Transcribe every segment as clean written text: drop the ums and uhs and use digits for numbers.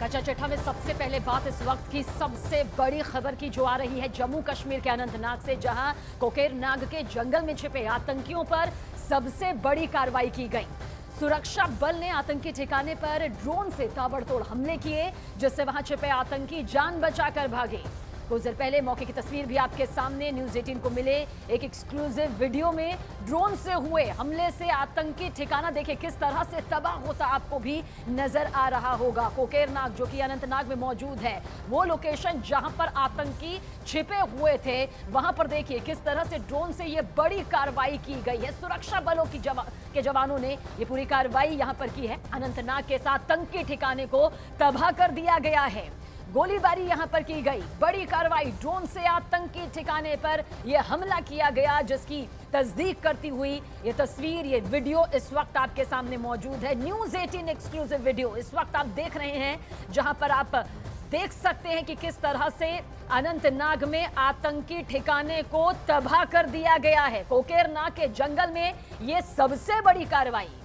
कच्चा चिट्ठा में सबसे पहले बात इस वक्त की सबसे बड़ी खबर की जो आ रही है जम्मू कश्मीर के अनंतनाग से, जहां कोकेरनाग के जंगल में छिपे आतंकियों पर सबसे बड़ी कार्रवाई की गई। सुरक्षा बल ने आतंकी ठिकाने पर ड्रोन से ताबड़तोड़ हमले किए, जिससे वहां छिपे आतंकी जान बचाकर भागे। कुछ देर पहले मौके की तस्वीर भी आपके सामने न्यूज़ 18 को मिले एक एक्सक्लूसिव वीडियो में ड्रोन से हुए हमले से आतंकी ठिकाना देखे किस तरह से तबाह होता आपको भी नजर आ रहा होगा। कोकेरनाग जो कि अनंतनाग में मौजूद है, वो लोकेशन जहां पर आतंकी छिपे हुए थे, वहां पर देखिए किस तरह से ड्रोन से ये बड़ी कार्रवाई की गई है। सुरक्षा बलों के जवानों ने ये पूरी कार्रवाई यहां पर की है। अनंतनाग के साथ आतंकी ठिकाने को तबाह कर दिया गया है। गोलीबारी यहां पर की गई, बड़ी कार्रवाई, ड्रोन से आतंकी ठिकाने पर यह हमला किया गया, जिसकी तस्दीक करती हुई ये तस्वीर, ये वीडियो इस वक्त आपके सामने मौजूद है। न्यूज़ 18 एक्सक्लूसिव वीडियो इस वक्त आप देख रहे हैं, जहां पर आप देख सकते हैं कि किस तरह से अनंतनाग में आतंकी ठिकाने को तबाह कर दिया गया है। कोकेरनाग के जंगल में यह सबसे बड़ी कार्रवाई।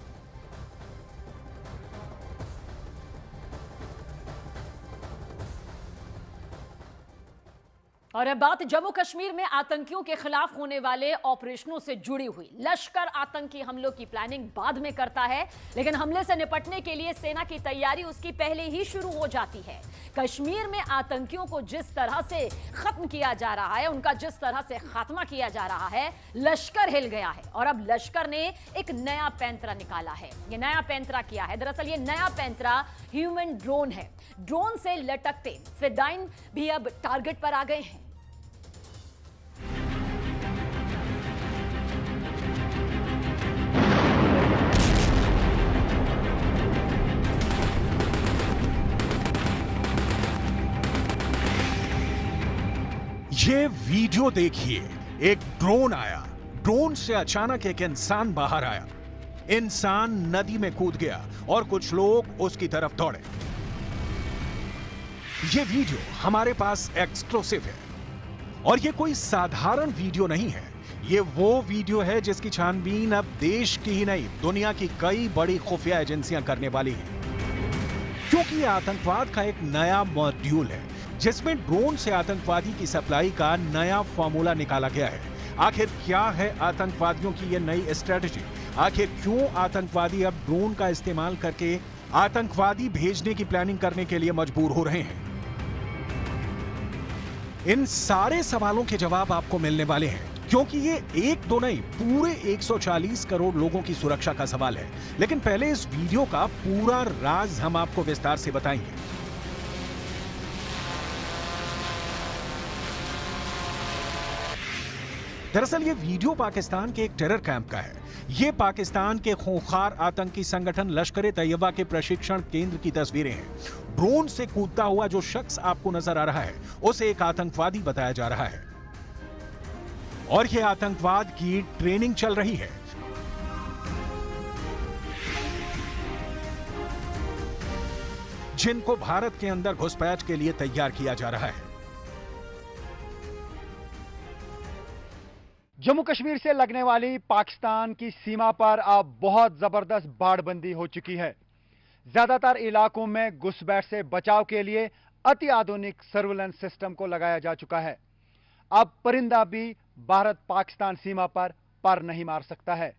और अब बात जम्मू कश्मीर में आतंकियों के खिलाफ होने वाले ऑपरेशनों से जुड़ी हुई। लश्कर आतंकी हमलों की प्लानिंग बाद में करता है, लेकिन हमले से निपटने के लिए सेना की तैयारी उसकी पहले ही शुरू हो जाती है। कश्मीर में आतंकियों को जिस तरह से खत्म किया जा रहा है, उनका जिस तरह से खात्मा किया जा रहा है, लश्कर हिल गया है। और अब लश्कर ने एक नया पैंतरा निकाला है। ये नया पैंतरा क्या है? दरअसल ये नया पैंतरा ह्यूमन ड्रोन है। ड्रोन से लटकते फिदाइन भी अब टारगेट पर आ गए हैं। ये वीडियो देखिए, एक ड्रोन आया, ड्रोन से अचानक एक इंसान बाहर आया। इंसान नदी में कूद गया और कुछ लोग उसकी तरफ दौड़े। ये वीडियो हमारे पास एक्सक्लूसिव है और ये कोई साधारण वीडियो नहीं है। ये वो वीडियो है जिसकी छानबीन अब देश की ही नहीं, दुनिया की कई बड़ी खुफिया एजेंसियां करने वाली हैं, क्योंकि ये आतंकवाद का एक नया मॉड्यूल है जिसमें ड्रोन से आतंकवादी की सप्लाई का नया फॉर्मूला निकाला गया है। आखिर क्या है आतंकवादियों की ये नई स्ट्रेटजी? आखिर क्यों आतंकवादी अब ड्रोन का इस्तेमाल करके आतंकवादी भेजने की प्लानिंग करने के लिए मजबूर हो रहे हैं? इन सारे सवालों के जवाब आपको मिलने वाले हैं, क्योंकि ये एक दो नहीं, पूरे 140 करोड़ लोगों की सुरक्षा का सवाल है। लेकिन पहले इस वीडियो का पूरा राज हम आपको विस्तार से बताएंगे। दरअसल ये वीडियो पाकिस्तान के एक टेरर कैंप का है। ये पाकिस्तान के खूंखार आतंकी संगठन लश्कर ए तैयबा के प्रशिक्षण केंद्र की तस्वीरें हैं। ड्रोन से कूदता हुआ जो शख्स आपको नजर आ रहा है, उसे एक आतंकवादी बताया जा रहा है और यह आतंकवाद की ट्रेनिंग चल रही है। जिनको भारत के अंदर घुसपैठ के लिए तैयार किया जा रहा है। जम्मू कश्मीर से लगने वाली पाकिस्तान की सीमा पर अब बहुत जबरदस्त बाड़बंदी हो चुकी है। ज्यादातर इलाकों में घुसपैठ से बचाव के लिए अति आधुनिक सर्विलेंस सिस्टम को लगाया जा चुका है। अब परिंदा भी भारत पाकिस्तान सीमा पर नहीं मार सकता है।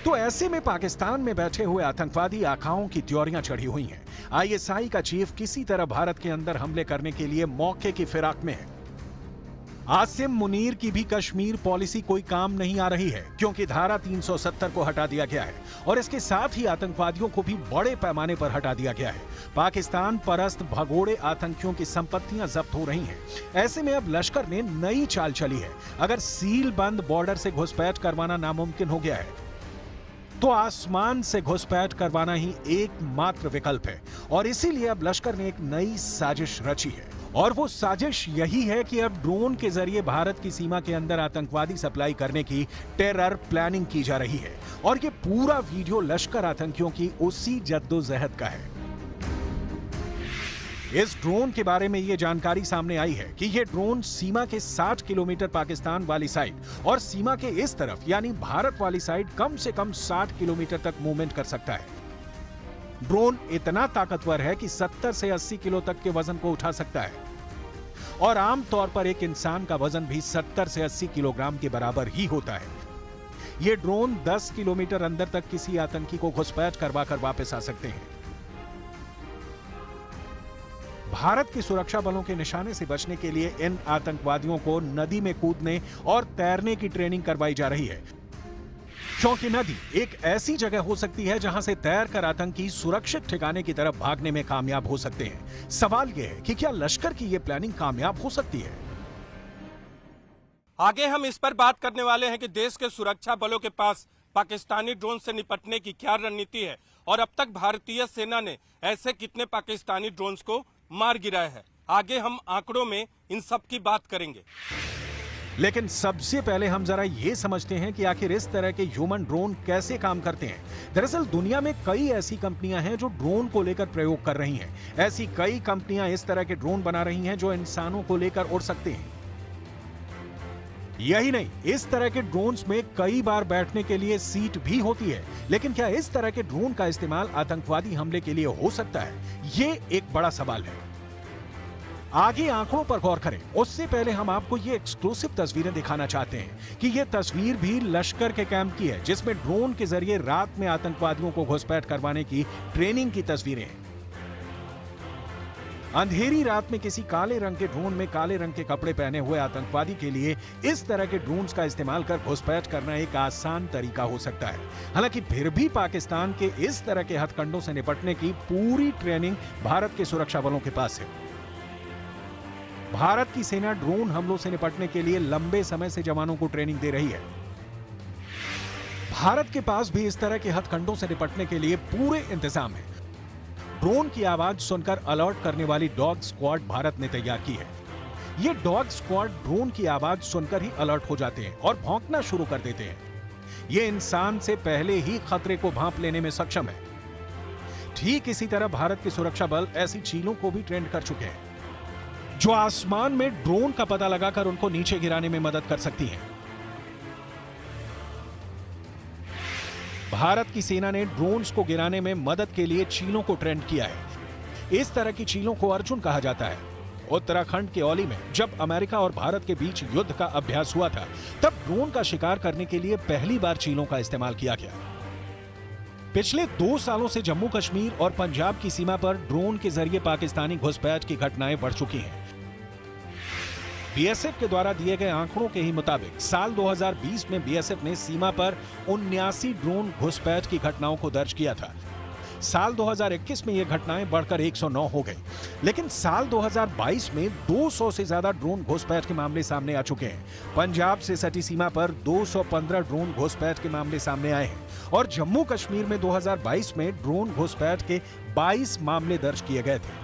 तो ऐसे में पाकिस्तान में बैठे हुए आतंकवादी आकाओं की त्योरियां चढ़ी हुई हैं। आईएसआई का चीफ किसी तरह भारत के अंदर हमले करने के लिए मौके की फिराक में है। आसिम मुनीर की भी कश्मीर पॉलिसी कोई काम नहीं आ रही है, क्योंकि धारा 370 को हटा दिया गया है और इसके साथ ही आतंकवादियों को भी बड़े पैमाने पर हटा दिया गया है। पाकिस्तान परस्त भगोड़े आतंकियों की संपत्तियां जब्त हो रही हैं। ऐसे में अब लश्कर ने नई चाल चली है। अगर सील बंद बॉर्डर से घुसपैठ करवाना नामुमकिन हो गया है, तो आसमान से घुसपैठ करवाना ही एकमात्र विकल्प है। और इसीलिए अब लश्कर ने एक नई साजिश रची है, और वो साजिश यही है कि अब ड्रोन के जरिए भारत की सीमा के अंदर आतंकवादी सप्लाई करने की टेरर प्लानिंग की जा रही है। और ये पूरा वीडियो लश्कर आतंकियों की उसी जद्दोजहद का है। इस ड्रोन के बारे में यह जानकारी सामने आई है कि यह ड्रोन सीमा के 60 किलोमीटर पाकिस्तान वाली साइड और सीमा के इस तरफ यानी भारत वाली साइड कम से कम 60 किलोमीटर तक मूवमेंट कर सकता है। ड्रोन इतना ताकतवर है कि 70 से 80 किलो तक के वजन को उठा सकता है और आमतौर पर एक इंसान का वजन भी 70 से 80 किलोग्राम के बराबर ही होता है। ये ड्रोन 10 किलोमीटर अंदर तक किसी आतंकी को घुसपैठ करवाकर वापस आ सकते हैं। भारत की सुरक्षा बलों के निशाने से बचने के लिए इन आतंकवादियों को नदी में कूदने और तैरने की ट्रेनिंग करवाई जा रही है, क्योंकि नदी एक ऐसी जगह हो सकती है जहां से तैरकर आतंकी सुरक्षित ठिकाने की तरफ भागने में कामयाब हो सकते हैं। सवाल यह है कि क्या लश्कर की यह प्लानिंग कामयाब हो सकती है? आगे हम इस पर बात करने वाले हैं कि देश के सुरक्षा बलों के पास पाकिस्तानी ड्रोन से निपटने की क्या रणनीति है और अब तक भारतीय सेना ने ऐसे कितने पाकिस्तानी ड्रोन्स को मार गिराया है। आगे हम आंकड़ों में इन सब की बात करेंगे, लेकिन सबसे पहले हम जरा ये समझते हैं कि आखिर इस तरह के ह्यूमन ड्रोन कैसे काम करते हैं। दरअसल दुनिया में कई ऐसी कंपनियां हैं जो ड्रोन को लेकर प्रयोग कर रही हैं। ऐसी कई कंपनियां इस तरह के ड्रोन बना रही हैं जो इंसानों को लेकर उड़ सकते हैं। यही नहीं, इस तरह के ड्रोन्स में कई बार बैठने के लिए सीट भी होती है। लेकिन क्या इस तरह के ड्रोन का इस्तेमाल आतंकवादी हमले के लिए हो सकता है? ये एक बड़ा सवाल है। आगे आंकड़ों पर गौर करें, उससे पहले हम आपको ये एक्सक्लूसिव तस्वीरें दिखाना चाहते हैं कि ये तस्वीर भी लश्कर के कैंप की है, जिसमें ड्रोन के जरिए रात में आतंकवादियों को घुसपैठ करवाने की ट्रेनिंग की तस्वीरें हैं। अंधेरी रात में किसी काले रंग के ड्रोन में काले रंग के कपड़े पहने हुए आतंकवादी के लिए इस तरह के ड्रोन्स का इस्तेमाल कर घुसपैठ करना एक आसान तरीका हो सकता है। हालांकि फिर भी पाकिस्तान के इस तरह के हथकंडों से निपटने की पूरी ट्रेनिंग भारत के सुरक्षा बलों के पास है। भारत की सेना ड्रोन हमलों से निपटने के लिए लंबे समय से जवानों को ट्रेनिंग दे रही है। भारत के पास भी इस तरह के हथकंडों से निपटने के लिए पूरे इंतजाम है। ड्रोन की आवाज सुनकर अलर्ट करने वाली डॉग स्क्वाड भारत ने तैयार की है। ये डॉग स्क्वाड ड्रोन की आवाज सुनकर ही अलर्ट हो जाते हैं और भौंकना शुरू कर देते हैं। ये इंसान से पहले ही खतरे को भांप लेने में सक्षम है। ठीक इसी तरह भारत के सुरक्षा बल ऐसी चीलों को भी ट्रेंड कर चुके हैं जो आसमान में ड्रोन का पता लगाकर उनको नीचे गिराने में मदद कर सकती हैं। भारत की सेना ने ड्रोन्स को गिराने में मदद के लिए चीलों को ट्रेंड किया है। इस तरह की चीलों को अर्जुन कहा जाता है। उत्तराखंड के औली में जब अमेरिका और भारत के बीच युद्ध का अभ्यास हुआ था, तब ड्रोन का शिकार करने के लिए पहली बार चीलों का इस्तेमाल किया गया। पिछले 2 सालों से जम्मू कश्मीर और पंजाब की सीमा पर ड्रोन के जरिए पाकिस्तानी घुसपैठ की घटनाएं बढ़ चुकी हैं। बीएसएफ के द्वारा दिए गए आंकड़ों के ही मुताबिक साल 2020 में बीएसएफ ने सीमा पर 79 ड्रोन घुसपैठ की घटनाओं को दर्ज किया था। साल 2021 में ये घटनाएं बढ़कर 109 हो गई, लेकिन साल 2022 में 200 से ज्यादा ड्रोन घुसपैठ के मामले सामने आ चुके हैं। पंजाब से सटी सीमा पर 215 ड्रोन घुसपैठ के मामले सामने आए हैं और जम्मू कश्मीर में 2022 में ड्रोन घुसपैठ के 22 मामले दर्ज किए गए थे।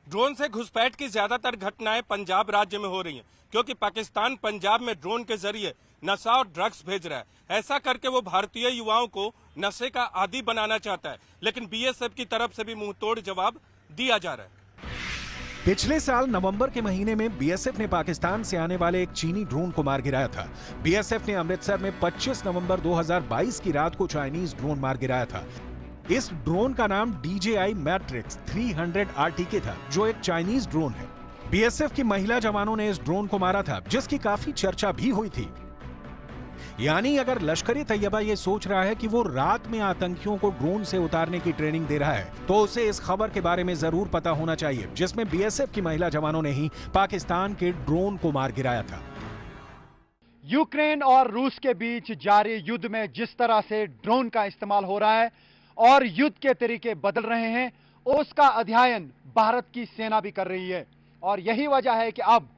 ड्रोन से घुसपैठ की ज्यादातर घटनाएं पंजाब राज्य में हो रही हैं, क्योंकि पाकिस्तान पंजाब में ड्रोन के जरिए नशा और ड्रग्स भेज रहा है। ऐसा करके वो भारतीय युवाओं को नशे का आदी बनाना चाहता है, लेकिन बीएसएफ की तरफ से भी मुंहतोड़ जवाब दिया जा रहा है। पिछले साल नवंबर के महीने में बीएसएफ ने पाकिस्तान से आने वाले एक चीनी ड्रोन को मार गिराया था। बीएसएफ ने अमृतसर में 25 नवंबर 2022 की रात को चाइनीज ड्रोन मार गिराया था। इस ड्रोन का नाम DJI Matrix 300 RTK था, जो एक चाइनीज ड्रोन है। बीएसएफ की महिला जवानों ने इस ड्रोन को मारा था, जिसकी काफी चर्चा भी हुई थी। यानी अगर लश्कर तैयबा ये सोच रहा है कि वो रात में आतंकियों को ड्रोन से उतारने की ट्रेनिंग दे रहा है, तो उसे इस खबर के बारे में जरूर पता होना चाहिए, जिसमें बीएसएफ की महिला जवानों ने ही पाकिस्तान के ड्रोन को मार गिराया था। यूक्रेन और रूस के बीच जारी युद्ध में जिस तरह से ड्रोन का इस्तेमाल हो रहा है और युद्ध के तरीके बदल रहे हैं, उसका अध्ययन भारत की सेना भी कर रही है। और यही वजह है कि अब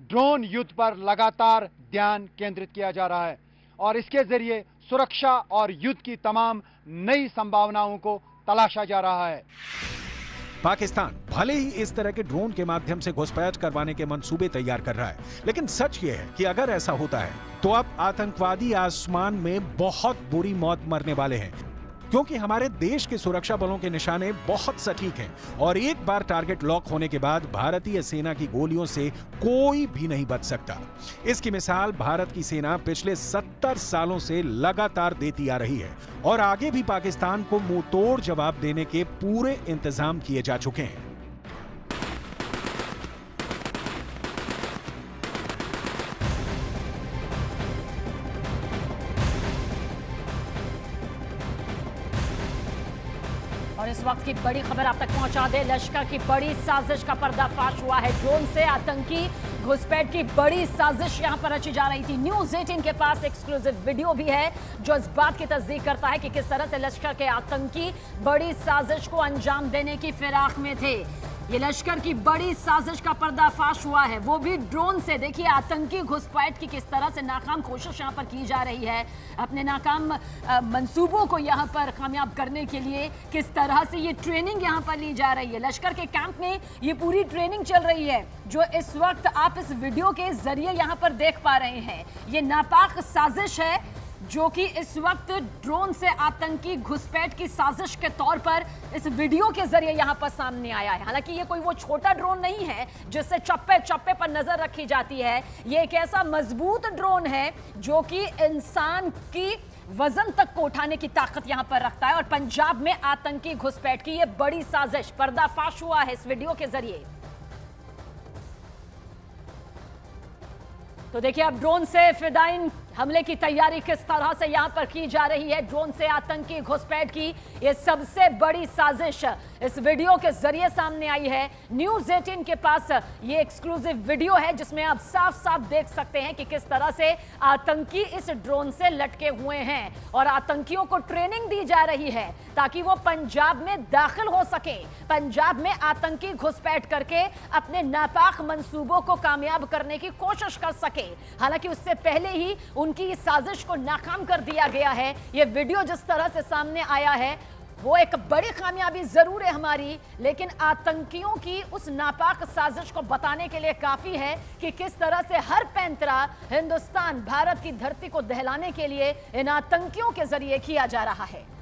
ड्रोन युद्ध पर लगातार ध्यान केंद्रित किया जा रहा है और इसके जरिए सुरक्षा और युद्ध की तमाम नई संभावनाओं को तलाशा जा रहा है। पाकिस्तान भले ही इस तरह के ड्रोन के माध्यम से घुसपैठ करवाने के मंसूबे तैयार कर रहा है, लेकिन सच यह है कि अगर ऐसा होता है तो अब आतंकवादी आसमान में बहुत बुरी मौत मरने वाले हैं, क्योंकि हमारे देश के सुरक्षा बलों के निशाने बहुत सटीक हैं और एक बार टारगेट लॉक होने के बाद भारतीय सेना की गोलियों से कोई भी नहीं बच सकता। इसकी मिसाल भारत की सेना पिछले 70 सालों से लगातार देती आ रही है और आगे भी पाकिस्तान को मुंह तोड़ जवाब देने के पूरे इंतजाम किए जा चुके हैं। और इस वक्त की बड़ी खबर आप तक पहुंचा दे, लश्कर की बड़ी साजिश का पर्दाफाश हुआ है। ड्रोन से आतंकी घुसपैठ की बड़ी साजिश यहां पर रची जा रही थी। न्यूज़ 18 के पास एक्सक्लूसिव वीडियो भी है जो इस बात की तस्दीक करता है कि किस तरह से लश्कर के आतंकी बड़ी साजिश को अंजाम देने की फिराक में थे। ये लश्कर की बड़ी साजिश का पर्दाफाश हुआ है, वो भी ड्रोन से। देखिए आतंकी घुसपैठ की किस तरह से नाकाम कोशिश यहां पर की जा रही है, अपने नाकाम मंसूबों को यहां पर कामयाब करने के लिए किस तरह से ये ट्रेनिंग यहां पर ली जा रही है। लश्कर के कैंप में ये पूरी ट्रेनिंग चल रही है जो इस वक्त आप इस वीडियो के जरिए यहां पर देख पा रहे हैं। ये नापाक साजिश है जो कि इस वक्त ड्रोन से आतंकी घुसपैठ की साजिश के तौर पर इस वीडियो के जरिए यहां पर सामने आया है। हालांकि ये कोई वो छोटा ड्रोन नहीं है जिससे चप्पे चप्पे पर नजर रखी जाती है। ये एक ऐसा मजबूत ड्रोन है जो कि इंसान की वजन तक को उठाने की ताकत यहां पर रखता है। और पंजाब में आतंकी घुसपैठ की ये बड़ी साजिश पर्दाफाश हुआ है इस वीडियो के जरिए। तो देखिए अब ड्रोन से फिदाइन हमले की तैयारी किस तरह से यहां पर की जा रही है। ड्रोन से आतंकी घुसपैठ की ये सबसे बड़ी साजिश इस वीडियो के जरिए सामने आई है। न्यूज़ 18 के पास ये एक्सक्लूसिव वीडियो है जिसमें आप साफ साफ देख सकते हैं कि किस तरह से आतंकी इस ड्रोन से लटके हुए हैं और आतंकियों को ट्रेनिंग दी जा रही है ताकि वो पंजाब में दाखिल हो सके, पंजाब में आतंकी घुसपैठ करके अपने नापाक मंसूबों को कामयाब करने की कोशिश कर सके। हालांकि उससे पहले ही उनकी इस साजिश को नाकाम कर दिया गया है। यह वीडियो जिस तरह से सामने आया है वो एक बड़ी कामयाबी जरूर है हमारी, लेकिन आतंकियों की उस नापाक साजिश को बताने के लिए काफी है कि किस तरह से हर पैंतरा हिंदुस्तान भारत की धरती को दहलाने के लिए इन आतंकियों के जरिए किया जा रहा है।